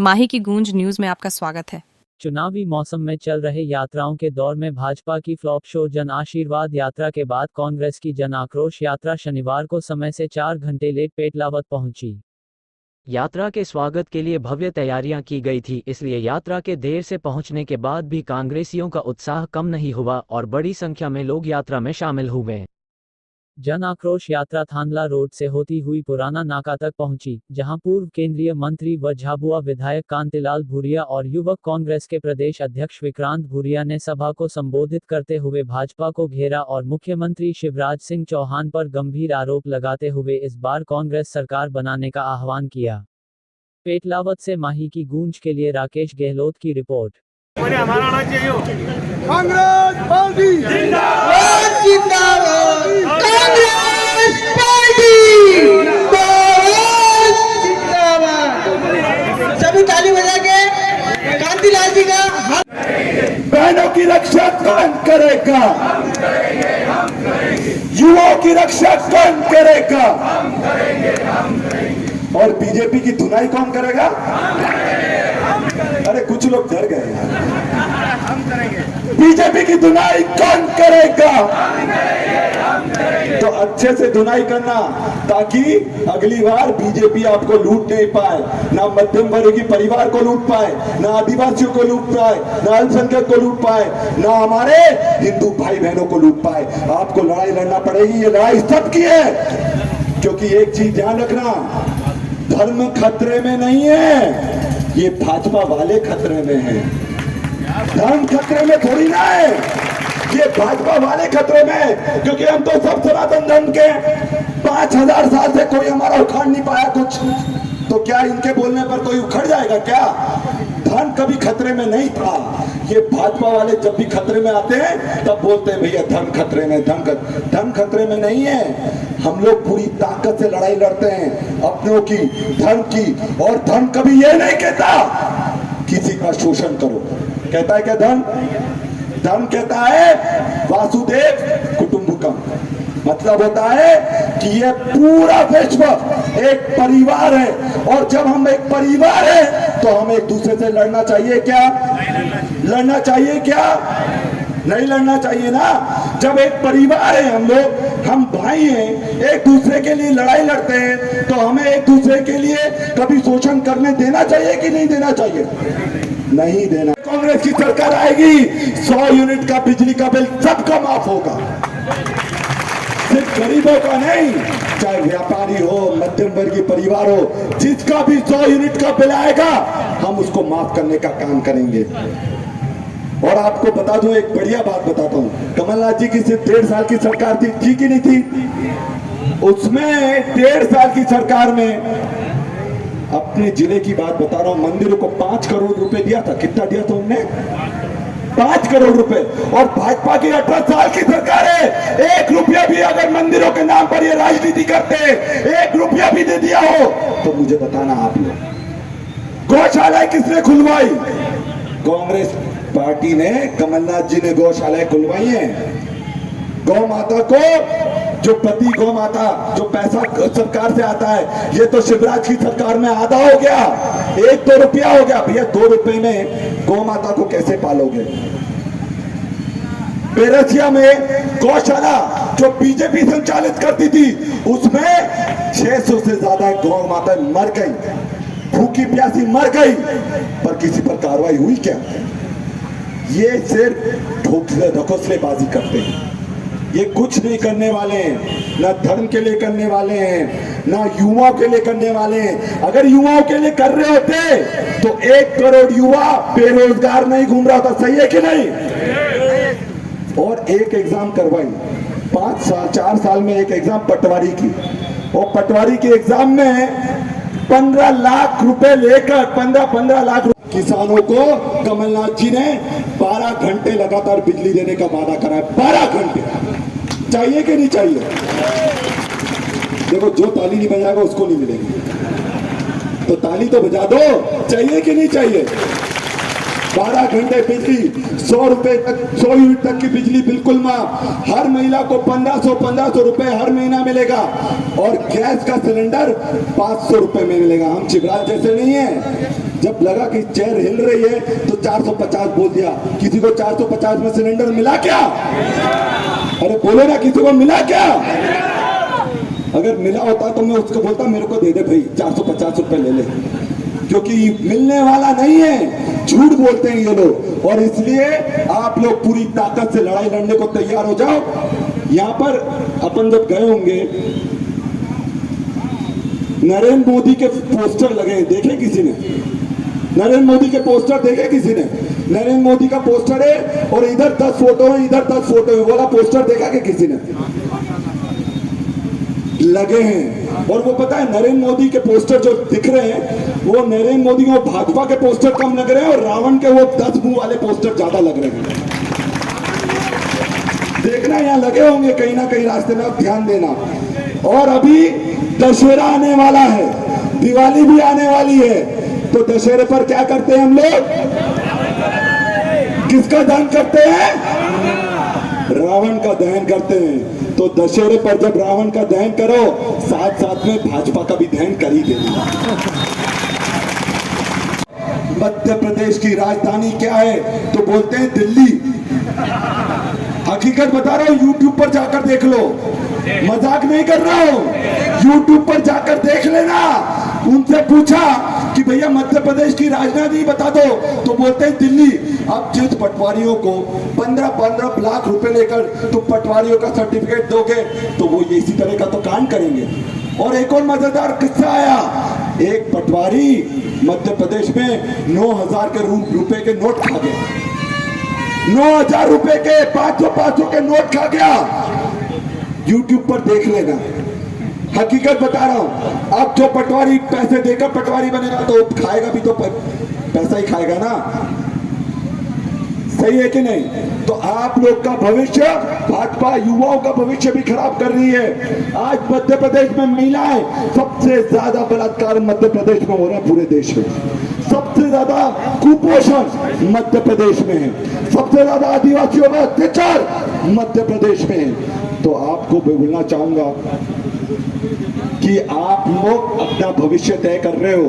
माही की गूंज न्यूज में आपका स्वागत है। चुनावी मौसम में चल रहे यात्राओं के दौर में भाजपा की फ्लॉप शो जन आशीर्वाद यात्रा के बाद कांग्रेस की जन आक्रोश यात्रा शनिवार को समय से 4 घंटे लेट पेटलावद पहुंची। यात्रा के स्वागत के लिए भव्य तैयारियां की गई थी, इसलिए यात्रा के देर से पहुंचने के बाद भी कांग्रेसियों का उत्साह कम नहीं हुआ और बड़ी संख्या में लोग यात्रा में शामिल हुए। जन आक्रोश यात्रा थांदला रोड से होती हुई पुराना नाका तक पहुंची, जहां पूर्व केंद्रीय मंत्री व झाबुआ विधायक कांतिलाल भूरिया और युवक कांग्रेस के प्रदेश अध्यक्ष विक्रांत भूरिया ने सभा को संबोधित करते हुए भाजपा को घेरा और मुख्यमंत्री शिवराज सिंह चौहान पर गंभीर आरोप लगाते हुए इस बार कांग्रेस सरकार बनाने का आह्वान किया। पेटलावद से माही की गूंज के लिए राकेश गहलोत की रिपोर्ट। कांग्रेस पार्टी जिंदाबाद जिंदाबाद, कांग्रेस पार्टी जिंदाबाद। सभी ताली बजा के कांतिलाल जी का बहनों की रक्षा कौन करेगा? युवाओं की रक्षा कौन करेगा? और बीजेपी की धुनाई कौन करेगा? अरे कुछ लोग डर गए। बीजेपी की धुनाई कौन करेगा? तो अच्छे से धुनाई करना, ताकि अगली बार बीजेपी आपको लूट नहीं पाए, ना मध्यम वर्ग के परिवार को लूट पाए, ना आदिवासियों को लूट पाए, ना अल्पसंख्यक को लूट पाए, ना हमारे हिंदू भाई बहनों को लूट पाए। आपको लड़ाई लड़ना पड़ेगी। ये लड़ाई सबकी है, क्योंकि एक चीज ध्यान रखना, धर्म खतरे में नहीं है, ये भाजपा वाले खतरे में है। धर्म खतरे में थोड़ी ना है, ये भाजपा वाले खतरे में, क्योंकि हम तो सब सनातन धर्म के 5000 साल से कोई हमारा उखाड़ नहीं पाया कुछ, तो क्या इनके बोलने पर कोई उखड़ जाएगा क्या? धर्म कभी खतरे में नहीं था। ये भाजपा वाले जब भी खतरे में आते हैं तब बोलते हैं भैया धर्म खतरे में। धर्म खतरे में नहीं है। हम लोग पूरी ताकत से लड़ाई लड़ते हैं अपनों की, धर्म की, और धर्म कभी ये नहीं कहता किसी का शोषण करो। कहता है क्या धर्म? धर्म कहता है वासुदेव कुटुंबकम, मतलब होता है कि ये पूरा विश्व एक परिवार है, और जब हम एक परिवार है तो हम एक दूसरे से लड़ना चाहिए क्या? लड़ना चाहिए क्या? नहीं लड़ना चाहिए ना। जब एक परिवार है, हम लोग, हम भाई हैं, एक दूसरे के लिए लड़ाई लड़ते हैं, तो हमें एक दूसरे के लिए कभी शोषण करने देना चाहिए कि नहीं देना चाहिए? नहीं देना। कांग्रेस की सरकार आएगी, 100 यूनिट का बिजली का बिल सबका माफ होगा, सिर्फ गरीबों का नहीं, चाहे व्यापारी हो, मध्यम वर्गीय परिवार हो, जिसका भी 100 यूनिट का बिल आएगा हम उसको माफ करने का काम करेंगे। और आपको बता दूं, एक बढ़िया बात बताता हूं, कमलनाथ जी की सिर्फ 1.5 साल की सरकार थी, ठीक ही नहीं थी? उसमें 1.5 साल की सरकार में, अपने जिले की बात बता रहा हूं, मंदिरों को 5 करोड़ रुपए दिया था। कितना दिया था उनने? 5 करोड़ रुपए। और भाजपा की 18 साल की सरकार है, 1 रुपया भी अगर मंदिरों के नाम पर ये राजनीति करते, 1 रुपया भी दे दिया हो तो मुझे बताना आप लोग। गौशालाएं किसने खुलवाई? कांग्रेस पार्टी ने, कमलनाथ जी ने गौशालाएं खुलवाई हैं। गौ माता को, जो प्रति गौ माता जो पैसा सरकार से आता है, ये तो शिवराज की सरकार में आधा हो गया, 1-2 रुपया हो गया। भैया 2 रुपए में गौ माता को कैसे पालोगे? बेरसिया में गौशाला जो बीजेपी संचालित करती थी, उसमें 600 से ज्यादा गौ माता मर गई, भूखी प्यासी मर गई, पर किसी पर कार्रवाई हुई क्या? ये सिर्फ ढकोसलेबाजी करते हैं, ये कुछ नहीं करने वाले हैं, ना धर्म के लिए करने वाले हैं, ना युवाओं के लिए करने वाले हैं। अगर युवाओं के लिए कर रहे होते तो 1 करोड़ युवा बेरोजगार नहीं घूम रहा था। सही है कि नहीं? और एक एग्जाम करवाई, 4 साल में एक एग्जाम पटवारी की, और पटवारी के एग्जाम में 15 लाख रुपए लेकर 15 लाख किसानों को कमलनाथ जी ने 12 घंटे लगातार बिजली देने का वादा करा है। 12 घंटे चाहिए कि नहीं चाहिए? देखो, जो ताली नहीं बजाएगा उसको नहीं मिलेगी, तो ताली तो बजा दो। चाहिए कि नहीं चाहिए? 12 घंटे बिजली, 100 रुपए तक, 100 यूनिट तक की बिजली बिल्कुल माफ। हर महिला को 1500 रुपए हर महीना मिलेगा, और गैस का सिलेंडर 500 रुपए में मिलेगा। हम शिवराज जैसे नहीं है, जब लगा कि चेयर हिल रही है तो 450 बोल दिया। किसी को 450 में सिलेंडर मिला क्या? अरे बोलो ना, किसी को मिला क्या? अगर मिला होता तो मैं उसको बोलता मेरे को दे दे भाई, 450 रुपए ले ले, क्योंकि मिलने वाला नहीं है, झूठ बोलते हैं ये लोग। और इसलिए आप लोग पूरी ताकत से लड़ाई लड़ने को तैयार हो जाओ। यहां पर अपन जब गए होंगे, नरेंद्र मोदी के पोस्टर लगे, देखे किसी ने? नरेंद्र मोदी के पोस्टर देखे किसी ने? नरेंद्र मोदी का पोस्टर है और इधर 10 फोटो है, इधर 10 फोटो है, वाला पोस्टर देखा कि किसी ने? लगे हैं। और वो पता है, नरेंद्र मोदी के पोस्टर जो दिख रहे हैं वो नरेंद्र मोदी और भाजपा के पोस्टर कम लग रहे हैं और रावण के वो 10 मुंह वाले पोस्टर ज्यादा लग रहे हैं। देखना, यहाँ लगे होंगे कहीं ना कहीं रास्ते में, आप ध्यान देना। और अभी दशहरा आने वाला है, दिवाली भी आने वाली है, तो दशहरे पर क्या करते हैं हम लोग? किसका दहन करते हैं? रावण का दहन करते हैं। तो दशहरे पर जब रावण का दहन करो, साथ साथ में भाजपा का भी दहन कर ही देना। मध्य प्रदेश की राजधानी क्या है? तो बोलते हैं दिल्ली। हकीकत बता रहा हूं, यूट्यूब पर जाकर देख लो, मजाक नहीं कर रहा हूं, यूट्यूब पर जाकर देख लेना। उनसे पूछा कि भैया मध्य प्रदेश की राजधानी बता दो, तो बोलते हैं दिल्ली। अब जिस पटवारियों को 15-15 लाख रुपए लेकर तुम पटवारियों का सर्टिफिकेट दोगे तो वो इसी तरह का तो कांड करेंगे। और एक और मजेदार किस्सा आया, एक पटवारी मध्य प्रदेश में 9,000 के रुपए के नोट खा गया। 9,000 रुपए के 500 के नोट खा गया। यूट्यूब पर देख लेना, हकीकत बता रहा हूं। अब जो पटवारी पैसे देकर पटवारी बनेगा तो खाएगा भी तो पैसा ही खाएगा ना, सही है कि नहीं? तो आप लोग का भविष्य, भाजपा युवाओं का भविष्य भी खराब कर रही है। आज मध्य प्रदेश में महिलाएं, सबसे ज्यादा बलात्कार मध्य प्रदेश में हो रहा है, पूरे देश में सबसे ज्यादा कुपोषण मध्य प्रदेश में है, सबसे ज्यादा आदिवासियों का अत्याचार मध्य प्रदेश में है। तो आपको बोलना चाहूंगा कि आप लोग अपना भविष्य तय कर रहे हो,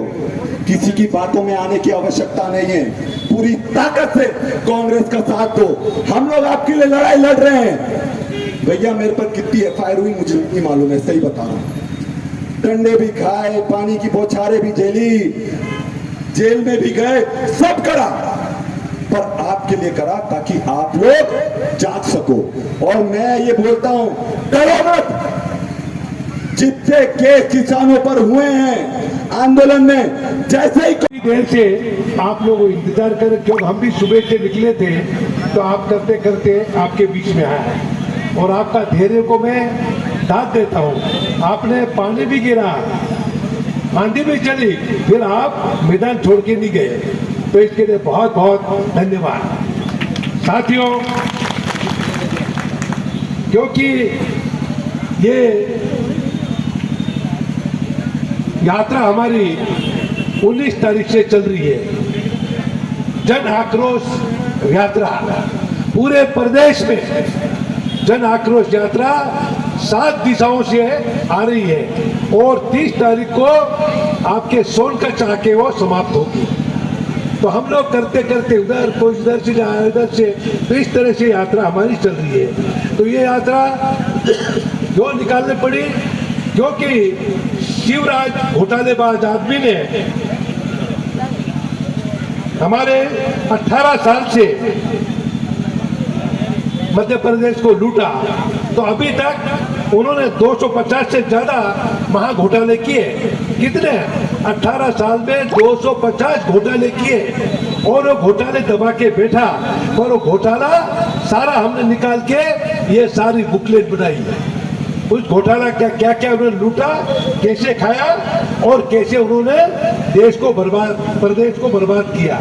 किसी की बातों में आने की आवश्यकता नहीं है। पूरी ताकत से कांग्रेस का साथ दो, हम लोग आपके लिए लड़ाई लड़ रहे हैं। भैया मेरे पर कितनी एफआईआर हुई मुझे नहीं मालूम है, सही बता रहा हूं। डंडे भी खाए, पानी की बौछारें भी झेली, जेल में भी गए, सब करा, पर आपके लिए करा ताकि आप लोग जाग सको। और मैं ये बोलता हूं, डरो मत। जितने केस किसानों पर हुए हैं आंदोलन में, जैसे ही देर से आप लोग इंतजार करें, क्योंकि हम भी सुबह से निकले थे, तो आप करते करते आपके बीच में आए और आपका धैर्य को मैं दाद देता हूँ। आपने पानी भी गिरा, आंधी भी चली, फिर आप मैदान छोड़ के नहीं गए, तो इसके लिए बहुत बहुत धन्यवाद। साथियों, क्योंकि ये यात्रा हमारी 19 तारीख से चल रही है, जन आक्रोश यात्रा पूरे प्रदेश में, जन आक्रोश यात्रा 7 दिशाओं से आ रही है और 30 तारीख को आपके सोनकच्छ आके वो समाप्त होगी। तो हम लोग करते करते उधर कोई इधर से जाए, इधर से, तो इस तरह से यात्रा हमारी चल रही है। तो ये यात्रा जो निकालनी पड़ी, क्योंकि शिवराज घोटालेबाज आदमी ने हमारे 18 साल से मध्य प्रदेश को लूटा, तो अभी तक उन्होंने 250 से ज्यादा महा घोटाले किए। कितने? 18 साल में 250 घोटाले किए और वो घोटाले दबा के बैठा, और वो घोटाला सारा हमने निकाल के ये सारी बुकलेट बनाई। उस घोटाला क्या क्या उन्होंने लूटा, कैसे खाया और कैसे उन्होंने देश को बर्बाद, प्रदेश को बर्बाद किया।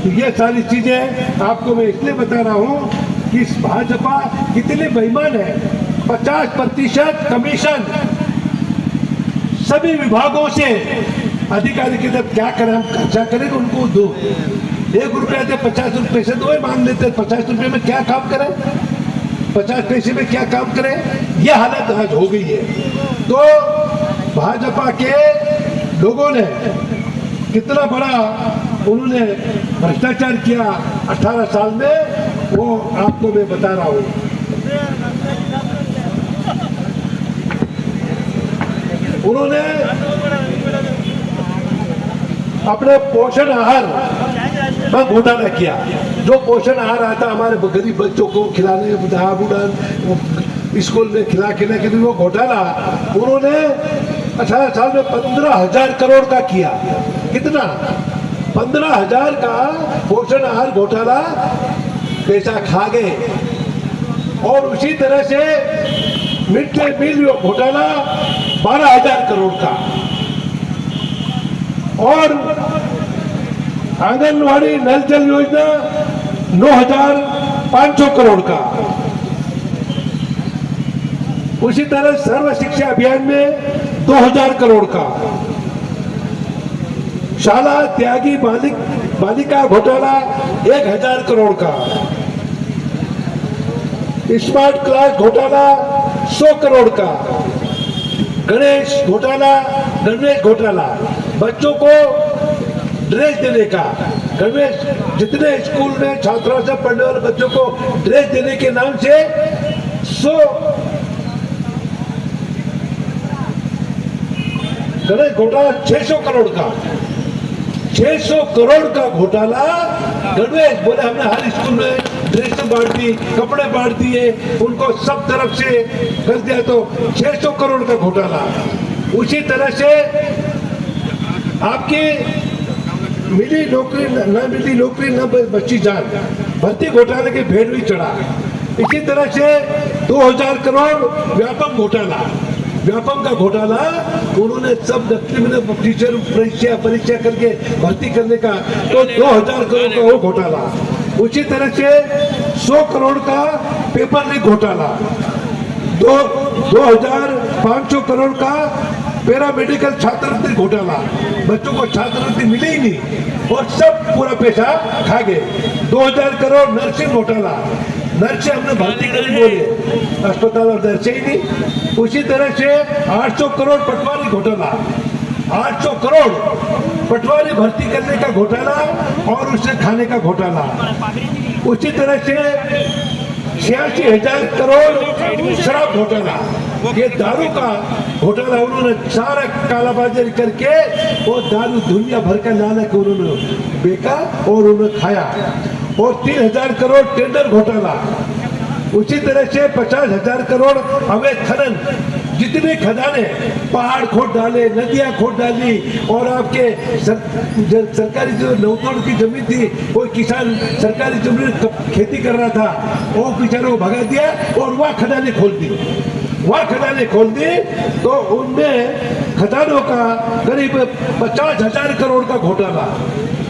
तो ये सारी चीजें आपको मैं इसलिए बता रहा हूँ कि भाजपा कितनी बेईमान है। 50% कमीशन सभी विभागों से अधिकारी की तरफ क्या करें, हम खर्चा करें उनको दो, 1 रुपया दे 50 पैसे दो, मान लेते 50 रुपये में क्या काम करें, 50 पैसे में क्या काम करें, यह हालत आज हो गई है। तो भाजपा के लोगों ने कितना बड़ा उन्होंने भ्रष्टाचार किया 18 साल में, वो आपको मैं बता रहा हूँ। उन्होंने अपने पोषण आहार में घोटाला किया। जो पोषण आहार आता हमारे गरीब बच्चों को खिलाने, बुढ़ा स्कूल में खिला के लिए वो घोटाला उन्होंने 18 साल में 15,000 करोड़ का किया। कितना? 15,000 का पोषण आहार घोटाला पैसा खा गए। और उसी तरह से मिड डे मील घोटाला 12,000 करोड़ का, और आंगनवाड़ी नल जल योजना 9,500 करोड़ का। उसी तरह सर्व शिक्षा अभियान में 2,000 करोड़ का। शाला त्यागी बालिका घोटाला 1,000 करोड़ का। स्मार्ट क्लास घोटाला 100 करोड़ का। गणेश घोटाला बच्चों को ड्रेस देने का, गणेश जितने स्कूल में छात्रों से पढ़ने वाले बच्चों को ड्रेस देने के नाम से 100 गणेश घोटाला 600 करोड़ का। 600 करोड़ का घोटाला गणेश बोले हमने हर स्कूल में ड्रेस बांट दी, कपड़े बांट दिए, उनको सब तरफ से कर दिया, तो 600 करोड़ का घोटाला। उसी तरह से आपकी मिली नौकरी न मिली नौकरी न बची जान, भर्ती घोटाले के भेड़ भी चढ़ा। इसी तरह से 2,000 करोड़ व्यापम घोटाला, व्यापम का घोटाला उन्होंने सब नकली में टीचर परीक्षा करके भर्ती करने का, तो 2,000 करोड़ का वो घोटाला। उसी तरह से 100 करोड़ का पेपर लीक घोटाला, 2,500 करोड़ का पैरामेडिकल छात्रवृत्ति घोटाला, बच्चों को छात्रवृत्ति मिली ही नहीं और सब पूरा पैसा खा गए। 2,000 करोड़ नर्सिंग घोटाला, नर्से हमने भर्ती करी बोले, अस्पताल और नर्से ही नहीं। उसी तरह से 800 करोड़ पटवारी घोटाला, 800 करोड़ पटवारी भर्ती करने का घोटाला और उसे खाने का घोटाला। उसी तरह से 86,000 करोड़ शराब घोटाला, ये दारू का घोटाला उन्होंने सारा कालाबाजारी करके वो दारू दुनिया भर का लाना के उन्होंने बेचा और उन्होंने खाया। और 3,000 करोड़ टेंडर घोटाला। उसी तरह से 50,000 करोड़ अवैध खनन, जितने खदाने पहाड़ खोद डाले, नदियां खोद डाली, और आपके सरकारी जो नौतोड़ की जमीन थी, कोई किसान सरकारी जमीन खेती कर रहा था, वो किसानों को भगा दिया और वह खदाने खोल दी। वह खदाने खोल दी तो उनमें खदानों का करीब 50,000 करोड़ का घोटाला।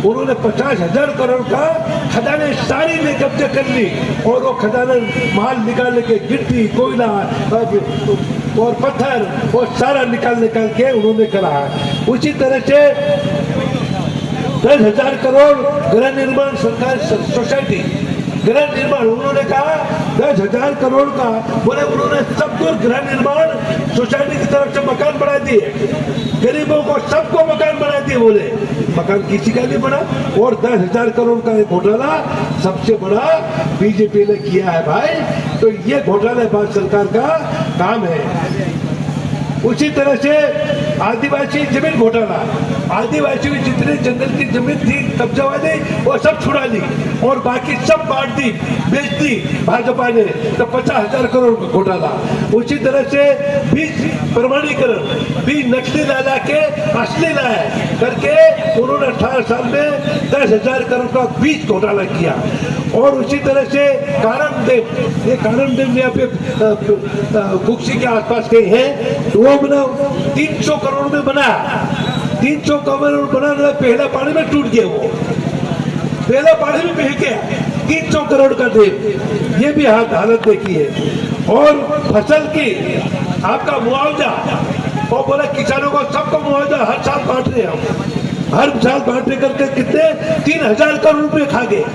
उन्होंने 50,000 करोड़ का खदाने सारी ने कब्जे कर ली और वो खदाने माल निकालने के गिट्टी, कोयला और पत्थर वो सारा निकाल के उन्होंने करा है। उसी तरह से 10,000 करोड़ गृह निर्माण सरकारी सोसाइटी, गृह निर्माण उन्होंने कहा 10,000 करोड़ का, बोले उन्होंने सबको गृह निर्माण सोसाइटी की तरफ से मकान बना दिए, गरीबों को सबको मकान बना दिए, बोले मकान किसी का नहीं बना। और 10,000 करोड़ का घोटाला सबसे बड़ा बीजेपी ने किया है भाई। तो ये घोटाला भारत सरकार का काम है। उसी तरह से आदिवासी जमीन घोटाला, आदिवासी में जितने जंगल की जमीन थी कब्जा वाली वो सब छुड़ा ली और बाकी सब बांट दी, बेच दी भाजपा ने, तो 50,000 करोड़ का घोटाला। उसी तरह से बीज प्रमाणीकरण, बीज नकली ला के असली लाया करके उन्होंने 18 साल में 10,000 करोड़ का बीज घोटाला किया। और उसी तरह से कारणदेव, ये कारणदेव यहाँ पे कुक्सी के आसपास कहीं है, तो वो बना 300 करोड़ में बना, 300 करोड़ बना, पहला पानी में टूट गया, वो पहला पानी में बह गया। 300 करोड़ का देव, ये भी हालत देखी है। और फसल की आपका मुआवजा, वो बोला किसानों को सबको मुआवजा हर साल बांट रहे हम, हर साल बांटने करके कितने 3,000 करोड़ रुपए खा गए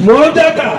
मुआवजा का।